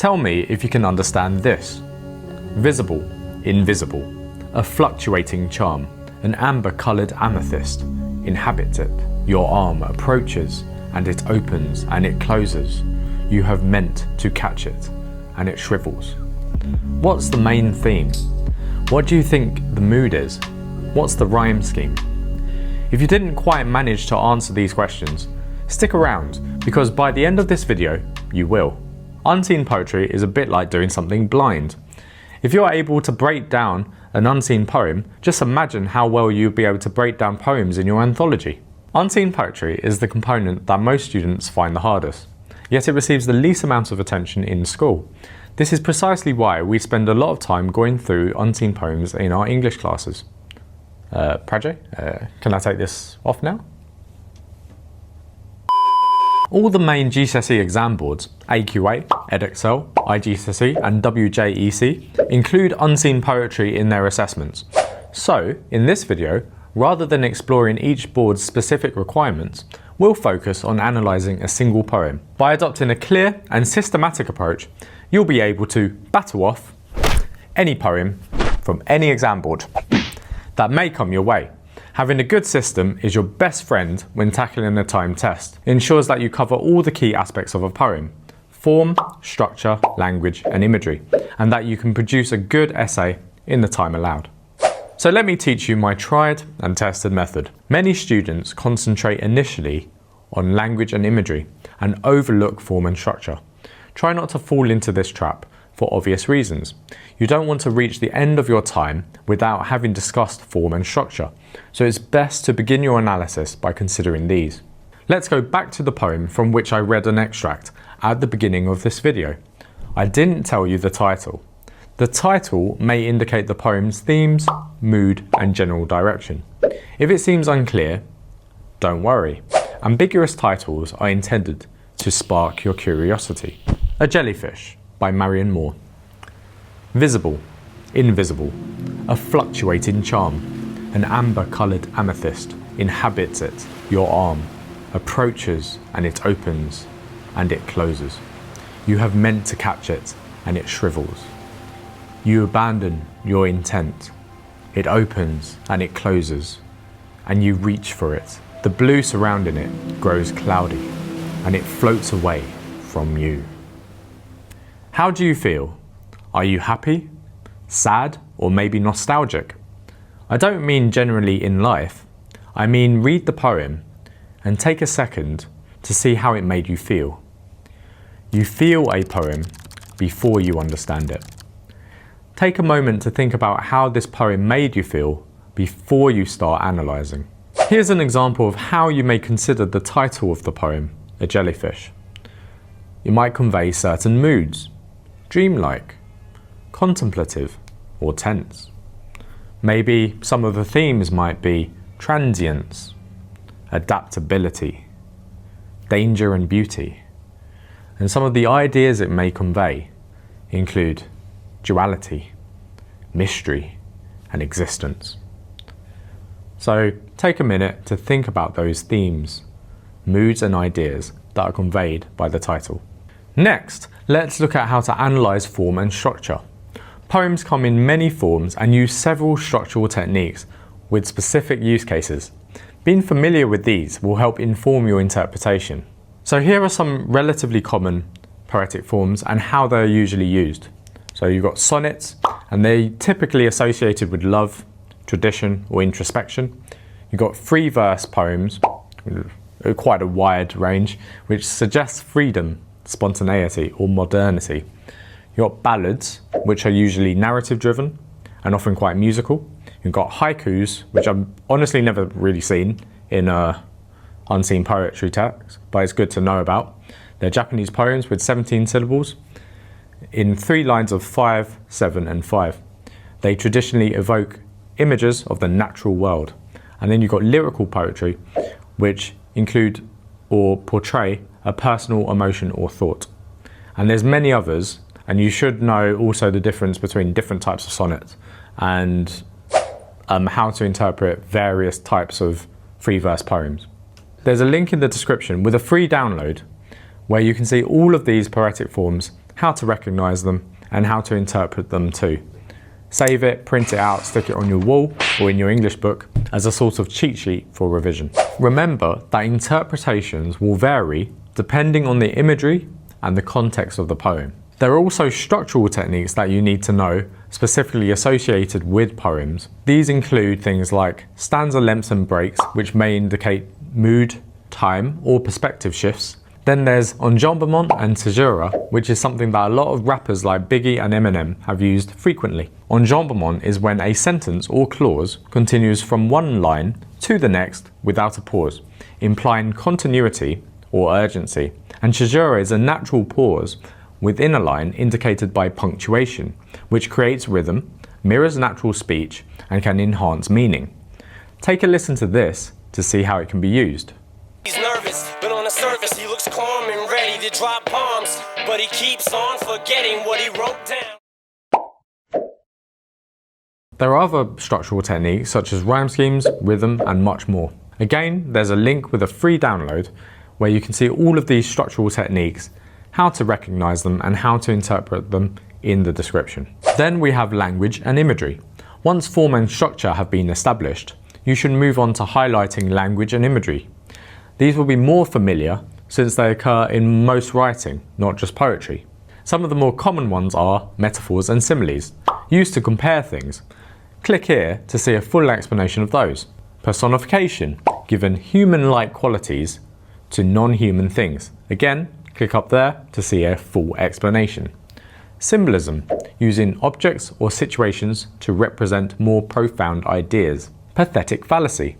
Tell me if you can understand this. Visible, invisible, a fluctuating charm, an amber-coloured amethyst, inhabits it. Your arm approaches, and it opens and it closes. You have meant to catch it, and it shrivels. What's the main theme? What do you think the mood is? What's the rhyme scheme? If you didn't quite manage to answer these questions, stick around, because by the end of this video, you will. Unseen poetry is a bit like doing something blind. If you're able to break down an unseen poem, just imagine how well you'll be able to break down poems in your anthology. Unseen poetry is the component that most students find the hardest, yet it receives the least amount of attention in school. This is precisely why we spend a lot of time going through unseen poems in our English classes. Prajay, can I take this off now? All the main GCSE exam boards, AQA, Edexcel, IGCSE and WJEC, include unseen poetry in their assessments. So, in this video, rather than exploring each board's specific requirements, we'll focus on analysing a single poem. By adopting a clear and systematic approach, you'll be able to battle off any poem from any exam board that may come your way. Having a good system is your best friend when tackling a timed test. It ensures that you cover all the key aspects of a poem: form, structure, language and imagery, and that you can produce a good essay in the time allowed. So let me teach you my tried and tested method. Many students concentrate initially on language and imagery and overlook form and structure. Try not to fall into this trap for obvious reasons. You don't want to reach the end of your time without having discussed form and structure, so it's best to begin your analysis by considering these. Let's go back to the poem from which I read an extract at the beginning of this video. I didn't tell you the title. The title may indicate the poem's themes, mood and general direction. If it seems unclear, don't worry. Ambiguous titles are intended to spark your curiosity. A Jellyfish by Marion Moore. Visible, invisible, a fluctuating charm, an amber-coloured amethyst inhabits it. Your arm approaches and it opens and it closes. You have meant to catch it and it shrivels. You abandon your intent. It opens and it closes, and you reach for it. The blue surrounding it grows cloudy, and it floats away from you. How do you feel? Are you happy, sad, or maybe nostalgic? I don't mean generally in life. I mean read the poem and take a second to see how it made you feel. You feel a poem before you understand it. Take a moment to think about how this poem made you feel before you start analysing. Here's an example of how you may consider the title of the poem, A Jellyfish. It might convey certain moods, dreamlike, contemplative, or tense. Maybe some of the themes might be transience, adaptability, danger and beauty. And some of the ideas it may convey include duality, mystery, and existence. So take a minute to think about those themes, moods and ideas that are conveyed by the title. Next, let's look at how to analyse form and structure. Poems come in many forms and use several structural techniques with specific use cases. Being familiar with these will help inform your interpretation. So here are some relatively common poetic forms and how they're usually used. So you've got sonnets, and they're typically associated with love, tradition, or introspection. You've got free verse poems, quite a wide range, which suggests freedom, spontaneity, or modernity. You've got ballads, which are usually narrative driven and often quite musical. You've got haikus, which I've honestly never really seen in unseen poetry text, but it's good to know about. They're Japanese poems with 17 syllables in 3 lines of 5, 7, and 5. They traditionally evoke images of the natural world. And then you've got lyrical poetry, which include or portray a personal emotion or thought. And there's many others, and you should know also the difference between different types of sonnets and how to interpret various types of free verse poems. There's a link in the description with a free download where you can see all of these poetic forms, how to recognise them, and how to interpret them too. Save it, print it out, stick it on your wall or in your English book as a sort of cheat sheet for revision. Remember that interpretations will vary depending on the imagery and the context of the poem. There are also structural techniques that you need to know specifically associated with poems. These include things like stanza lengths and breaks, which may indicate mood, time, or perspective shifts. Then there's enjambment and caesura, which is something that a lot of rappers like Biggie and Eminem have used frequently. Enjambment is when a sentence or clause continues from one line to the next without a pause, implying continuity or urgency. And caesura is a natural pause within a line indicated by punctuation, which creates rhythm, mirrors natural speech, and can enhance meaning. Take a listen to this to see how it can be used. He's nervous, but on the surface he looks calm and ready to drop bombs, but he keeps on forgetting what he wrote down. There are other structural techniques such as rhyme schemes, rhythm, and much more. Again, there's a link with a free download where you can see all of these structural techniques, how to recognise them, and how to interpret them in the description. Then we have language and imagery. Once form and structure have been established, you should move on to highlighting language and imagery. These will be more familiar since they occur in most writing, not just poetry. Some of the more common ones are metaphors and similes, used to compare things. Click here to see a full explanation of those. Personification, given human-like qualities to non-human things. Again, click up there to see a full explanation. Symbolism, using objects or situations to represent more profound ideas. Pathetic fallacy,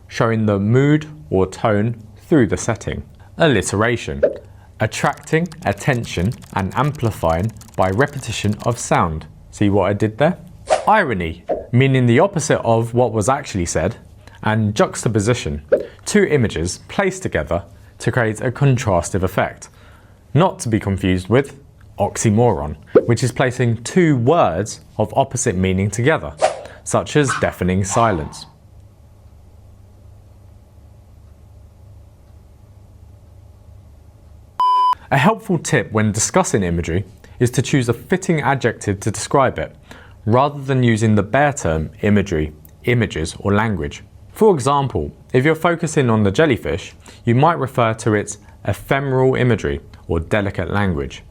showing the mood or tone through the setting. Alliteration, attracting attention and amplifying by repetition of sound. See what I did there? Irony, meaning the opposite of what was actually said. And juxtaposition, two images placed together to create a contrastive effect. Not to be confused with oxymoron, which is placing two words of opposite meaning together, such as deafening silence. A helpful tip when discussing imagery is to choose a fitting adjective to describe it, rather than using the bare term imagery, images, or language. For example, if you're focusing on the jellyfish, you might refer to its ephemeral imagery or delicate language.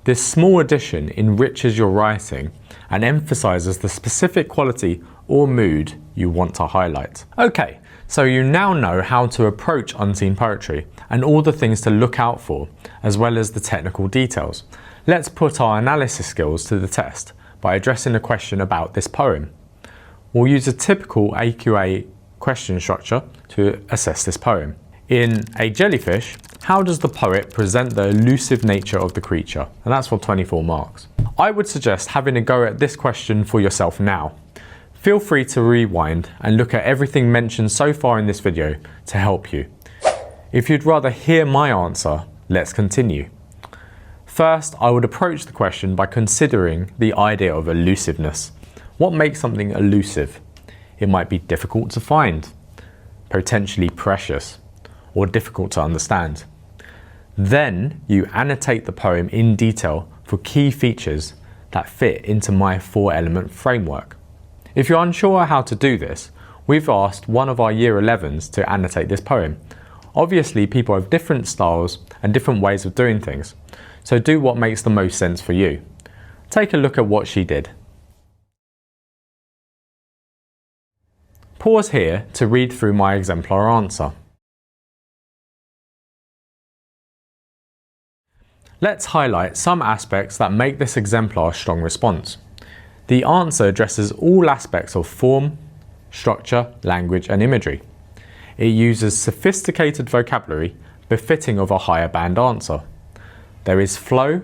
This small addition enriches your writing and emphasizes the specific quality or mood you want to highlight. Okay, so you now know how to approach unseen poetry and all the things to look out for, as well as the technical details. Let's put our analysis skills to the test by addressing a question about this poem. We'll use a typical AQA question structure to assess this poem. In A Jellyfish, how does the poet present the elusive nature of the creature? And that's for 24 marks. I would suggest having a go at this question for yourself now. Feel free to rewind and look at everything mentioned so far in this video to help you. If you'd rather hear my answer, let's continue. First, I would approach the question by considering the idea of elusiveness. What makes something elusive? It might be difficult to find, potentially precious, or difficult to understand. Then you annotate the poem in detail for key features that fit into my 4-element framework. If you're unsure how to do this, we've asked one of our Year 11s to annotate this poem. Obviously, people have different styles and different ways of doing things, so do what makes the most sense for you. Take a look at what she did. Pause here to read through my exemplar answer. Let's highlight some aspects that make this exemplar a strong response. The answer addresses all aspects of form, structure, language, and imagery. It uses sophisticated vocabulary befitting of a higher band answer. There is flow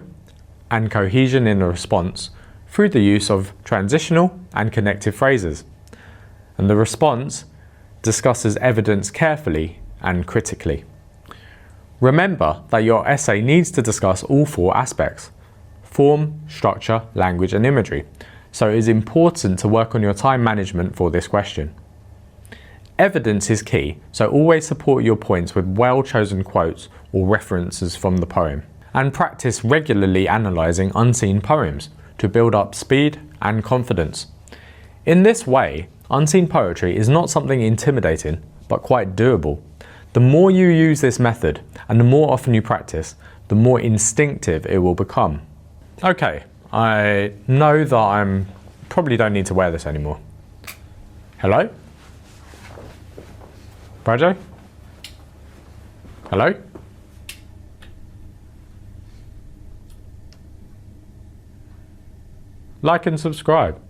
and cohesion in the response through the use of transitional and connective phrases. And the response discusses evidence carefully and critically. Remember that your essay needs to discuss all 4 aspects: form, structure, language, and imagery. So it is important to work on your time management for this question. Evidence is key, so always support your points with well-chosen quotes or references from the poem. and practice regularly analysing unseen poems to build up speed and confidence. In this way, unseen poetry is not something intimidating, but quite doable. The more you use this method and the more often you practice, the more instinctive it will become. Okay, I know that I probably don't need to wear this anymore. Hello? Brajo? Hello? Like and subscribe.